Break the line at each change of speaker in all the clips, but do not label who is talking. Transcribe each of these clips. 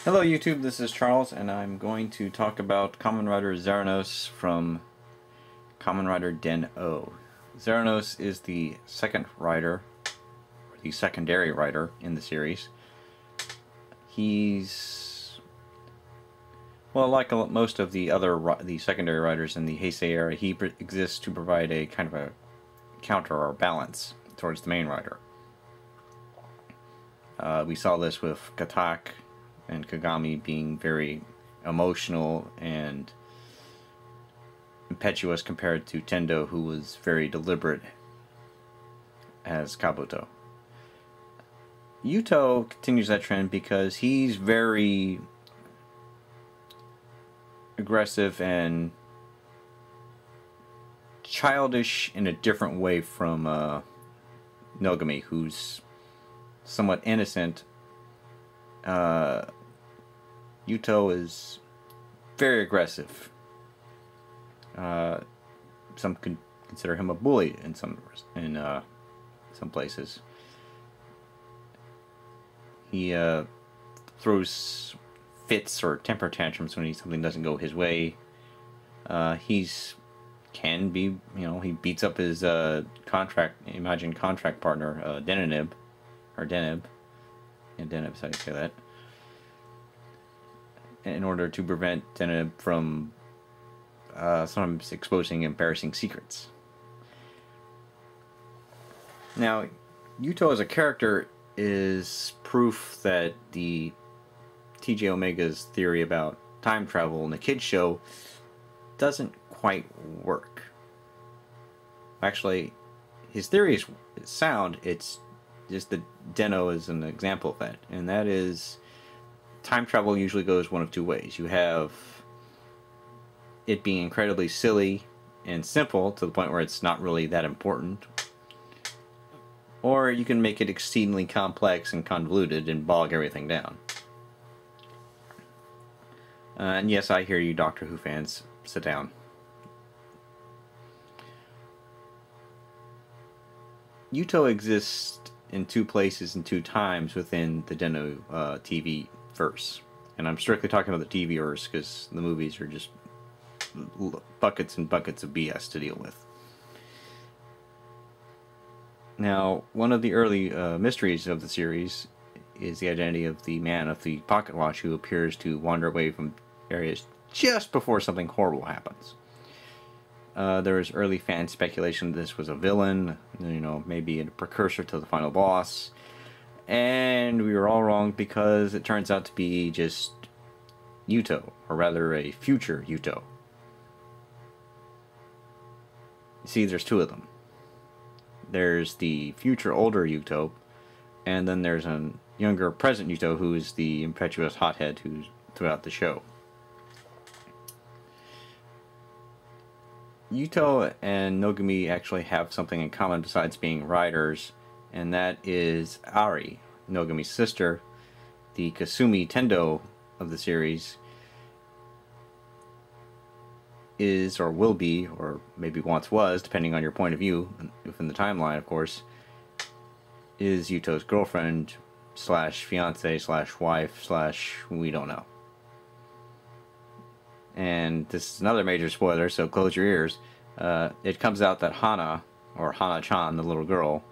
Hello YouTube, this is Charles, and I'm going to talk about Kamen Rider Zeronos from Kamen Rider Den-O. Zeronos is the second rider, or the secondary rider in the series. He's, well, like most of the secondary riders in the Heisei era, he exists to provide a kind of a counter or balance towards the main rider. We saw this with Katak and Kagami being very emotional and impetuous compared to Tendo, who was very deliberate as Kabuto. Yuto continues that trend because he's very aggressive and childish in a different way from Nogami, who's somewhat innocent. Yuto is very aggressive. Some could consider him a bully in some places. He throws fits or temper tantrums when something doesn't go his way. He beats up his imagined contract partner, Denib. Yeah, Denib's how you say that. In order to prevent Denib from sometimes exposing embarrassing secrets. Now, Yuto as a character is proof that the TJ Omega's theory about time travel in the kids show doesn't quite work. Actually, his theory is sound. It's just that Den-O is an example of that, and that is time travel usually goes one of two ways. You have it being incredibly silly and simple to the point where it's not really that important, or you can make it exceedingly complex and convoluted and bog everything down. And yes, I hear you, Doctor Who fans. Sit down. Yuto exists in two places and two times within the Den-O TV verse. And I'm strictly talking about the TV verse because the movies are just buckets and buckets of BS to deal with. Now, one of the early mysteries of the series is the identity of the man of the pocket watch who appears to wander away from areas just before something horrible happens. There was early fan speculation that this was a villain, maybe a precursor to the final boss. And we were all wrong because it turns out to be just Yuto, or rather a future Yuto. You see, there's two of them. There's the future older Yuto, and then there's a younger present Yuto who is the impetuous hothead who's throughout the show. Yuto and Nogami actually have something in common besides being riders, and that is Ari, Nogami's sister, the Kasumi Tendo of the series, is or will be, or maybe once was, depending on your point of view, within the timeline, of course, is Yuto's girlfriend slash fiance slash wife slash we don't know. And this is another major spoiler, so close your ears. It comes out that Hana, or Hana-chan, the little girl,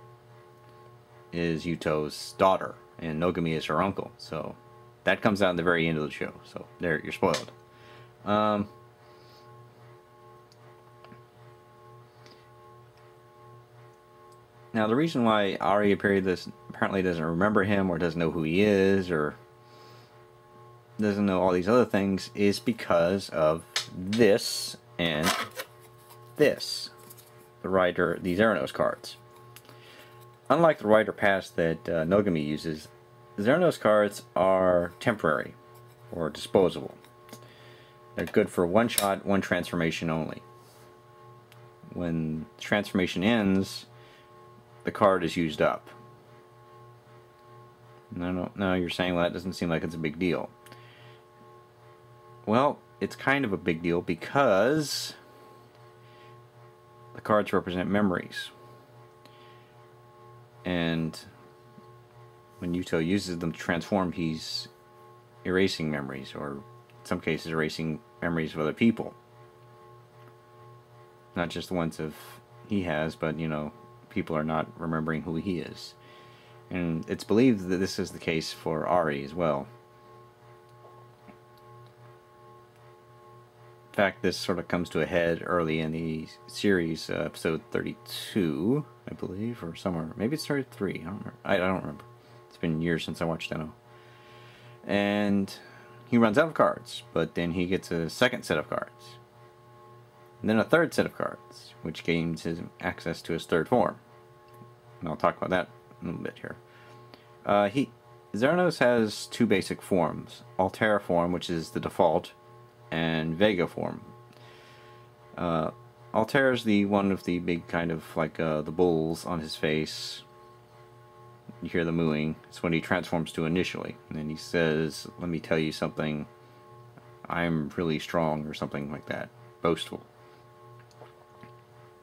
is Yuto's daughter, and Nogami is her uncle. So that comes out in the very end of the show. So there, you're spoiled. Now the reason why Ari apparently doesn't remember him, or doesn't know who he is, or doesn't know all these other things, is because of this and this, the Zeronos cards. Unlike the Rider Pass that Nogami uses, Zeronos cards are temporary or disposable. They're good for one shot, one transformation only. When the transformation ends, the card is used up. No, you're saying, well, that doesn't seem like it's a big deal. Well, it's kind of a big deal because the cards represent memories. And when Yuto uses them to transform, he's erasing memories, or in some cases erasing memories of other people. Not just the ones of he has, but, you know, people are not remembering who he is. And it's believed that this is the case for Ari as well. In fact, this sort of comes to a head early in the series, episode 32, I believe, or somewhere. Maybe it's 33. I don't remember. It's been years since I watched Zeno. And he runs out of cards, but then he gets a second set of cards. And then a third set of cards, which gains his access to his third form. And I'll talk about that in a little bit here. Zeronos has two basic forms: Altera form, which is the default, and Vega form. Altera is the one with the big kind of like the bulls on his face. You hear the mooing. It's what he transforms to initially, and then he says, "Let me tell you something. I'm really strong," or something like that. Boastful.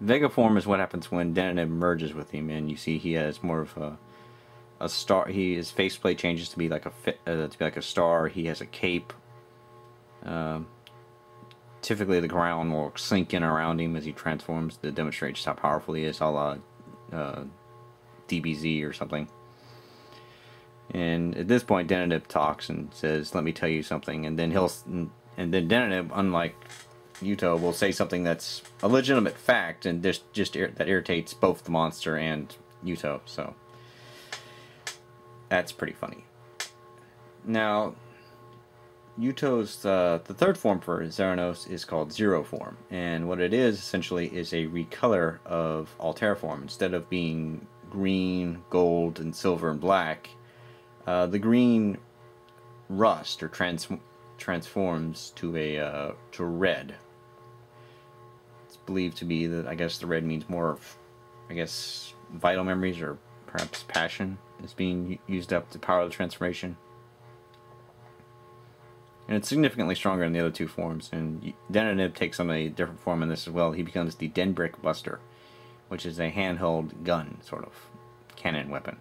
Vega form is what happens when Deneb merges with him, and you see he has more of a star. His faceplate changes to be like a star. He has a cape. Typically, the ground will sink in around him as he transforms to demonstrate just how powerful he is, a la DBZ or something. And at this point, Deneb talks and says, "Let me tell you something," and then Deneb, unlike Yuto, will say something that's a legitimate fact, and that irritates both the monster and Yuto. So that's pretty funny. Now, Yuto's the third form for Zeronos is called Zero form, and what it is essentially is a recolor of Altera form. Instead of being green, gold, and silver and black, the green rust or transforms to red. It's believed to be that, I guess, the red means more of, I guess, vital memories or perhaps passion is being used up to power the transformation. And it's significantly stronger than the other two forms. And Deneb takes on a different form in this as well. He becomes the Denbrick Buster, which is a handheld gun, sort of cannon weapon.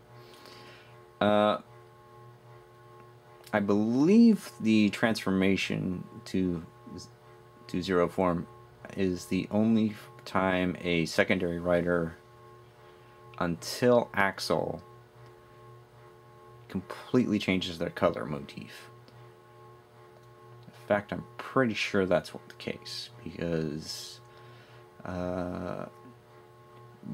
I believe the transformation to Zero form is the only time a secondary rider, until Axel, completely changes their color motif. In fact, I'm pretty sure that's what the case, because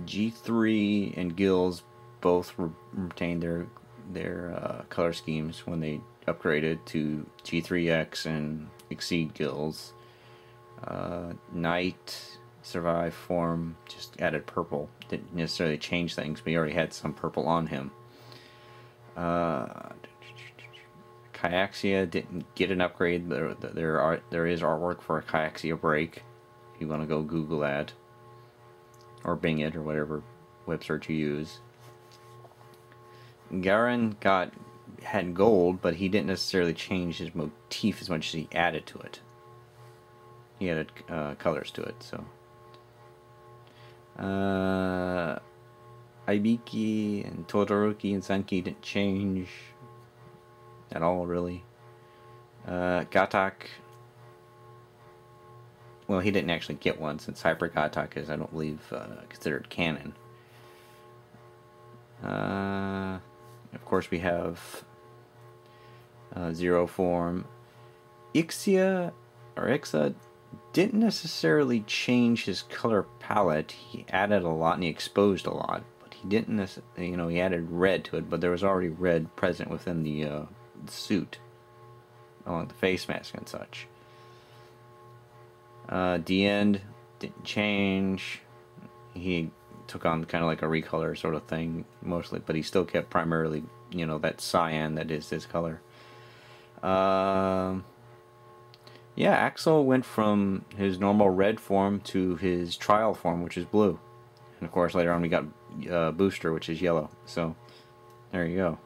G3 and Gills both retained their color schemes when they upgraded to G3X and Exceed Gills. Knight Survive form just added purple. Didn't necessarily change things, but he already had some purple on him. Kyaxia didn't get an upgrade. There is artwork for a Kyaxia break, if you want to go Google that, or Bing it, or whatever web search you use. Garen had gold, but he didn't necessarily change his motif as much as he added to it. He added colors to it, so. Ibiki and Todoroki and Senki didn't change at all, really. Gatak, well, he didn't actually get one, since Hyper Gatak is, I don't believe, considered canon. Of course, we have Zero form. Ixa didn't necessarily change his color palette. He added a lot and he exposed a lot, but he didn't necessarily, he added red to it, but there was already red present within the suit, along the face mask and such. D-End didn't change. He took on kind of like a recolor sort of thing mostly, but he still kept primarily, that cyan that is his color. Yeah, Axel went from his normal red form to his trial form, which is blue. And of course, later on we got Booster, which is yellow. So, there you go.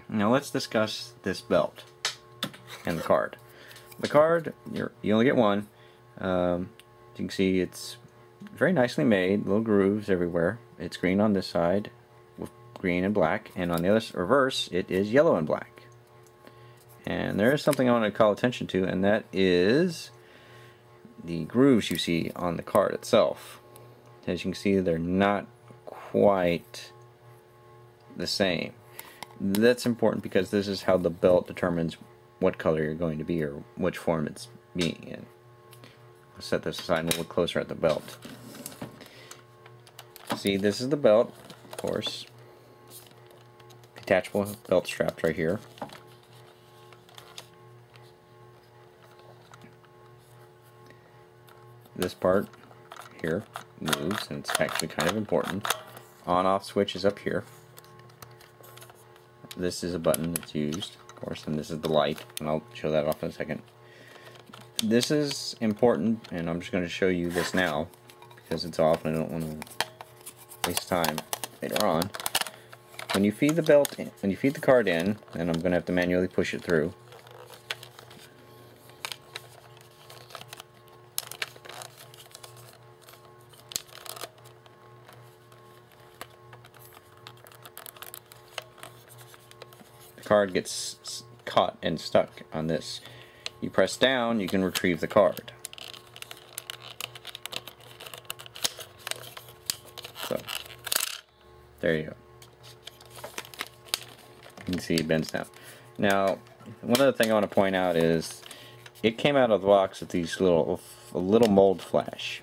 Now let's discuss this belt and the card. The card, you only get one. As you can see, it's very nicely made, little grooves everywhere. It's green on this side with green and black, and on the other reverse, it is yellow and black. And there is something I want to call attention to, and that is the grooves you see on the card itself. As you can see, they're not quite the same. That's important because this is how the belt determines what color you're going to be or which form it's being in. I'll set this aside and we'll look closer at the belt. See, this is the belt, of course. Detachable belt straps right here. This part here moves, and it's actually kind of important. On-off switch is up here. This is a button that's used, of course, and this is the light, and I'll show that off in a second. This is important, and I'm just going to show you this now because it's off and I don't want to waste time later on. When you feed the belt in, when you feed the card in, and I'm going to have to manually push it through. The card gets caught and stuck on this. You press down, you can retrieve the card. So, there you go. You can see it bends down. Now, one other thing I want to point out is it came out of the box with these little mold flash.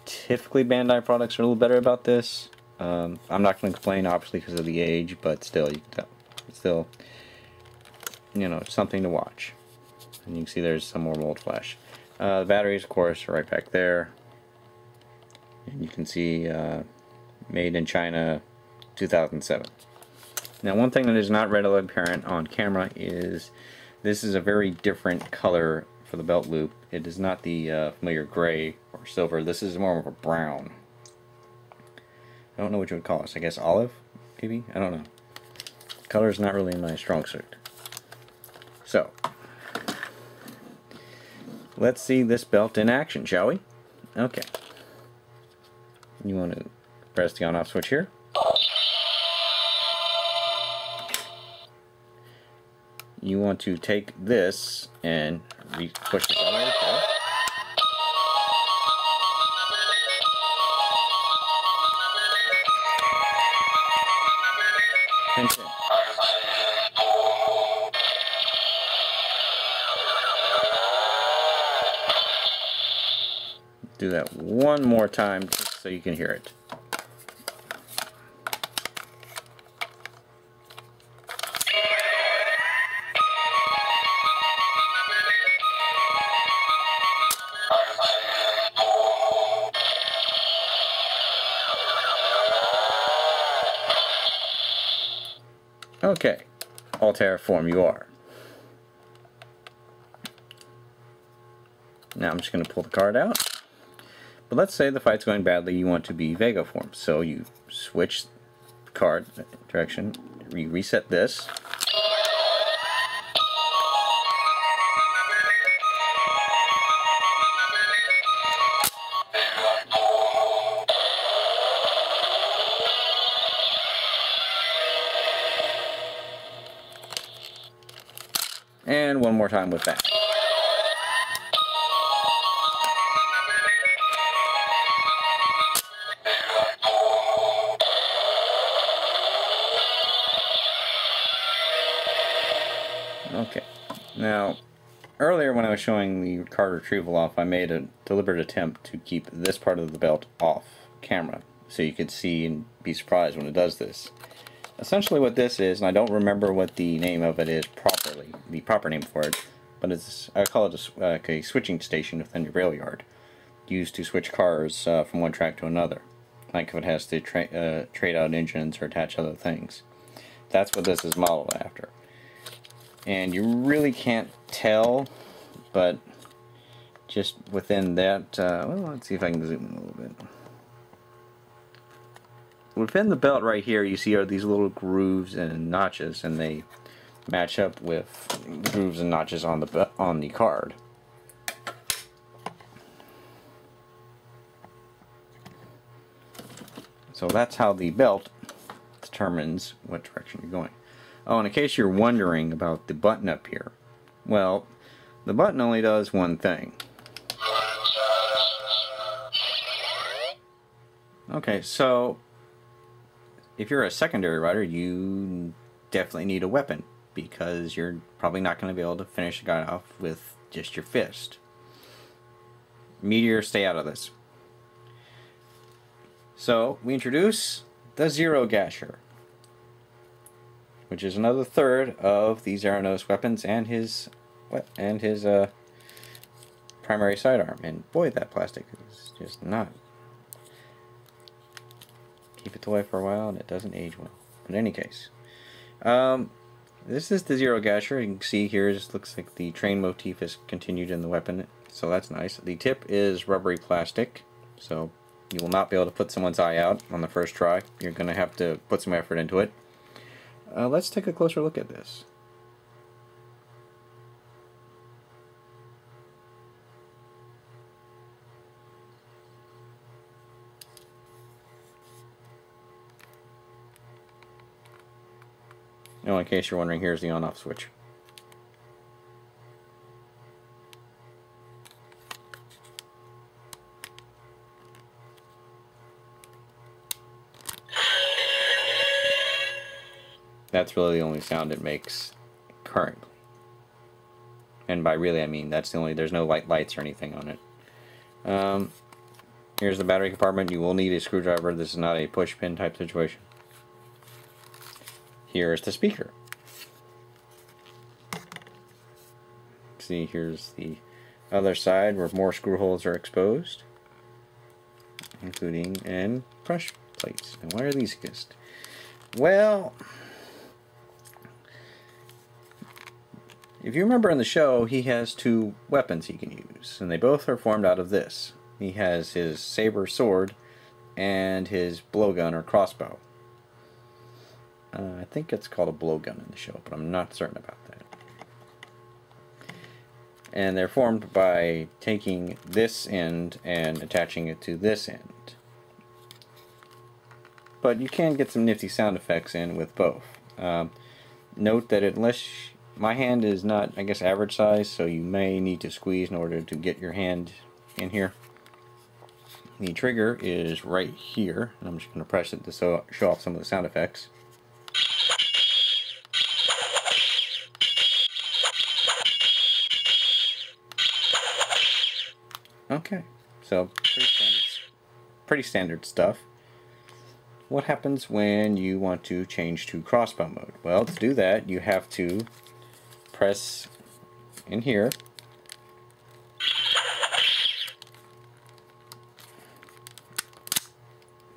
Typically, Bandai products are a little better about this. I'm not going to complain, obviously, because of the age, but still, you can tell. It's still, you know, something to watch. And you can see there's some more mold flash. The batteries, of course, are right back there. And you can see made in China, 2007. Now, one thing that is not readily apparent on camera is this is a very different color for the belt loop. It is not the familiar gray or silver. This is more of a brown. I don't know what you would call this. I guess olive, maybe? I don't know. Color is not really my strong suit. So, let's see this belt in action, shall we? Okay. You want to press the on-off switch here. You want to take this and push this all the way through. Pinch in. Do that one more time just so you can hear it. Okay, Altair form you are. Now I'm just going to pull the card out. But let's say the fight's going badly, you want to be Vega form. So you switch the card direction, you reset this. And one more time with that. Okay, now earlier when I was showing the card retrieval off, I made a deliberate attempt to keep this part of the belt off camera so you could see and be surprised when it does this. Essentially what this is, and I don't remember what the name of it is properly, the proper name for it, but it's, I call it a switching station within your rail yard, used to switch cars from one track to another, like if it has to trade out engines or attach other things. That's what this is modeled after. And you really can't tell, but just within that, well, let's see if I can zoom in a little bit. Within the belt right here, you see are these little grooves and notches, and they match up with the grooves and notches on the card. So that's how the belt determines what direction you're going. Oh, and in case you're wondering about the button up here, Well, the button only does one thing. Okay, so if you're a secondary rider, you definitely need a weapon, because you're probably not going to be able to finish the guy off with just your fist. Meteor, stay out of this. So we introduce the Zero Gasher, which is another third of the Zeronos weapons and his primary sidearm. And boy, that plastic is just not. Keep it away for a while and it doesn't age well. In any case, this is the Zero Gasher. You can see here it looks like the train motif is continued in the weapon, so that's nice. The tip is rubbery plastic, so you will not be able to put someone's eye out on the first try. You're going to have to put some effort into it. Let's take a closer look at this. Now, in case you're wondering, here's the on-off switch. That's really the only sound it makes currently. And by really, I mean that's the only, there's no lights or anything on it. Here's the battery compartment. You will need a screwdriver. This is not a push pin type situation. Here's the speaker. See, here's the other side where more screw holes are exposed, including and crush plates. And why are these exist? Well, if you remember in the show, he has two weapons he can use, and they both are formed out of this. He has his saber sword and his blowgun or crossbow. I think it's called a blowgun in the show, but I'm not certain about that. And they're formed by taking this end and attaching it to this end. But you can get some nifty sound effects in with both. Note that unless my hand is not, I guess, average size, so you may need to squeeze in order to get your hand in here. The trigger is right here, and I'm just going to press it to show off some of the sound effects. Okay, so pretty standard stuff. What happens when you want to change to crossbow mode? Well, to do that, you have to press in here,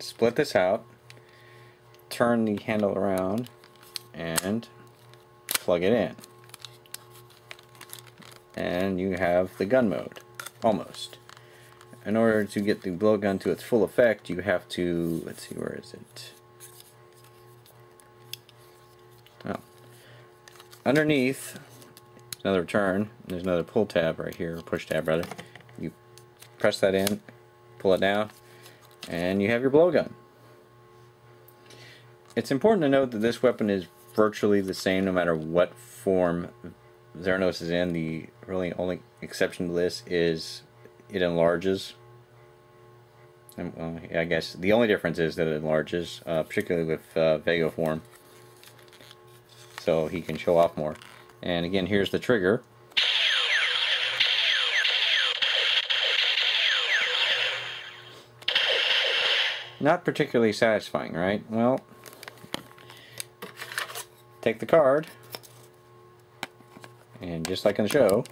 split this out, turn the handle around, and plug it in. And you have the gun mode, almost. In order to get the blowgun to its full effect, you have to, let's see, where is it? Oh. Underneath, another turn, there's another pull tab right here, or push tab rather. You press that in, pull it down, and you have your blowgun. It's important to note that this weapon is virtually the same no matter what form Zeronos is in. The really only exception to this is it enlarges. And, well, I guess the only difference is that it enlarges, particularly with Vega form, so he can show off more. And again, here's the trigger. Not particularly satisfying, right? Well, take the card, and just like in the show,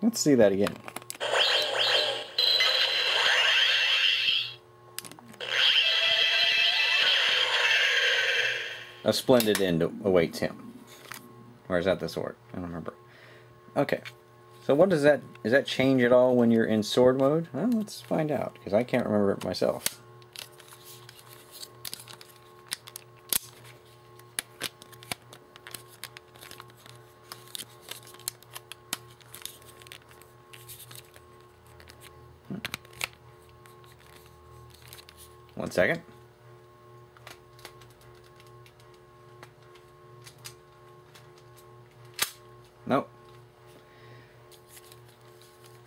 let's see that again. A splendid end awaits him. Or is that the sword? I don't remember. Okay. So what does that change at all when you're in sword mode? Well, let's find out, because I can't remember it myself. 1 second. Nope.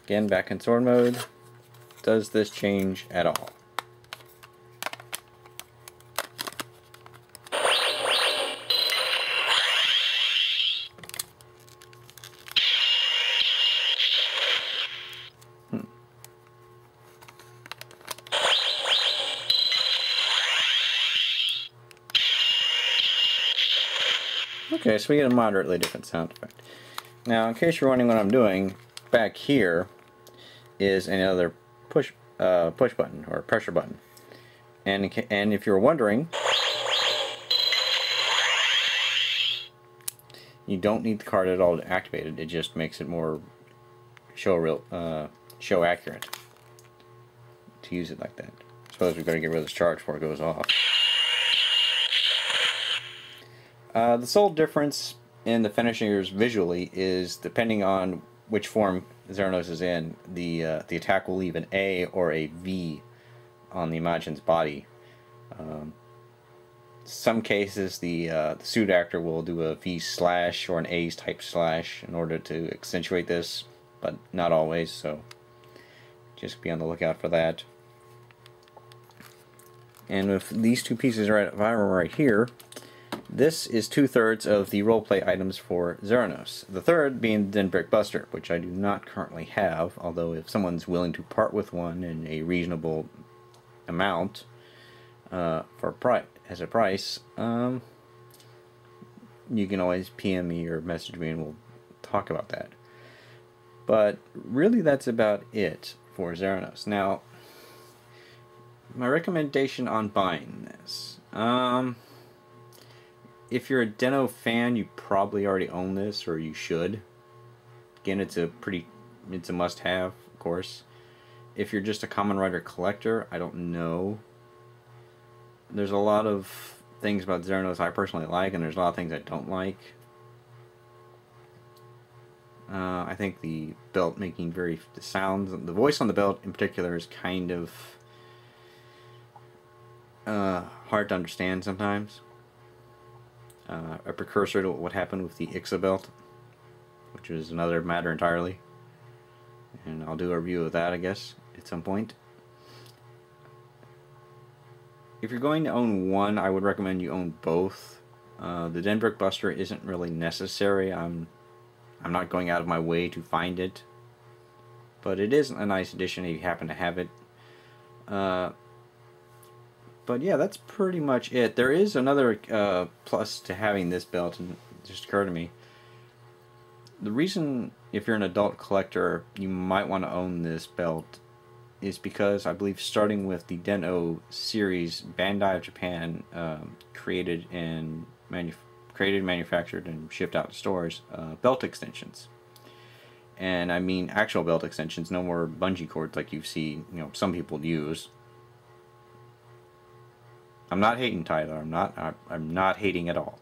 Again, back in sword mode. Does this change at all? Okay, so we get a moderately different sound effect. Now, in case you're wondering what I'm doing, back here is another push button or pressure button. And if you're wondering, you don't need the card at all to activate it. It just makes it more show accurate to use it like that. I suppose we've got to get rid of this charge before it goes off. The sole difference in the finishers visually is depending on which form Zeronos is in, the attack will leave an A or a V on the Imagin's body. Some cases the suit actor will do a V slash or an A type slash in order to accentuate this, but not always, so just be on the lookout for that. And with these two pieces of armor right here, this is 2/3 of the roleplay items for Zeronos. The third being the Den Brick Buster, which I do not currently have, although if someone's willing to part with one in a reasonable amount as a price, you can always PM me or message me and we'll talk about that. But really that's about it for Zeronos. Now, my recommendation on buying this. If you're a Den-O fan, you probably already own this, or you should. Again, it's a must-have, of course. If you're just a Kamen Rider collector, I don't know. There's a lot of things about Zeronos I personally like, and there's a lot of things I don't like. I think the belt making the sounds, the voice on the belt in particular is kind of hard to understand sometimes. A precursor to what happened with the Ixa belt, which is another matter entirely, and I'll do a review of that, I guess, at some point. If you're going to own one, I would recommend you own both. The Den Brick Buster isn't really necessary. I'm not going out of my way to find it, but it is a nice addition if you happen to have it. But yeah, that's pretty much it. There is another plus to having this belt, and it just occurred to me. The reason, if you're an adult collector, you might want to own this belt is because I believe starting with the Den-O series, Bandai of Japan created, manufactured, and shipped out to stores belt extensions. And I mean actual belt extensions, no more bungee cords like you see, some people use. I'm not hating, Tyler. I'm not hating at all.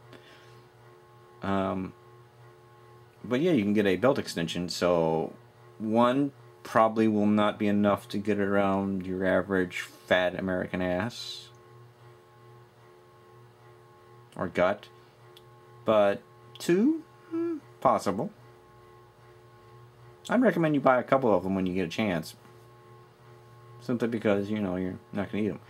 But yeah, you can get a belt extension. So one probably will not be enough to get around your average fat American ass or gut. But two, possible. I'd recommend you buy a couple of them when you get a chance. Simply because you're not going to eat them,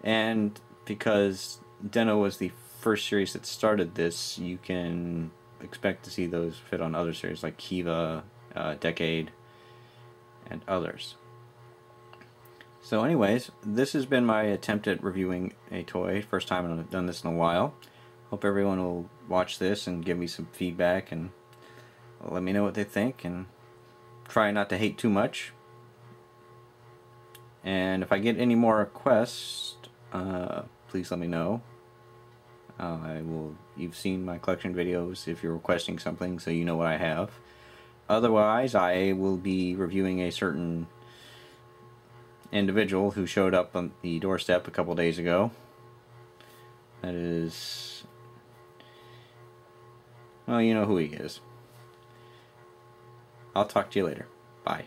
and because Den-O was the first series that started this, you can expect to see those fit on other series like Kiva, Decade, and others. So anyways, this has been my attempt at reviewing a toy. First time I've done this in a while. Hope everyone will watch this and give me some feedback and let me know what they think, and try not to hate too much. And if I get any more requests, please let me know. You've seen my collection videos if you're requesting something, so you know what I have. Otherwise, I will be reviewing a certain individual who showed up on the doorstep a couple days ago. That is, well, you know who he is. I'll talk to you later. Bye.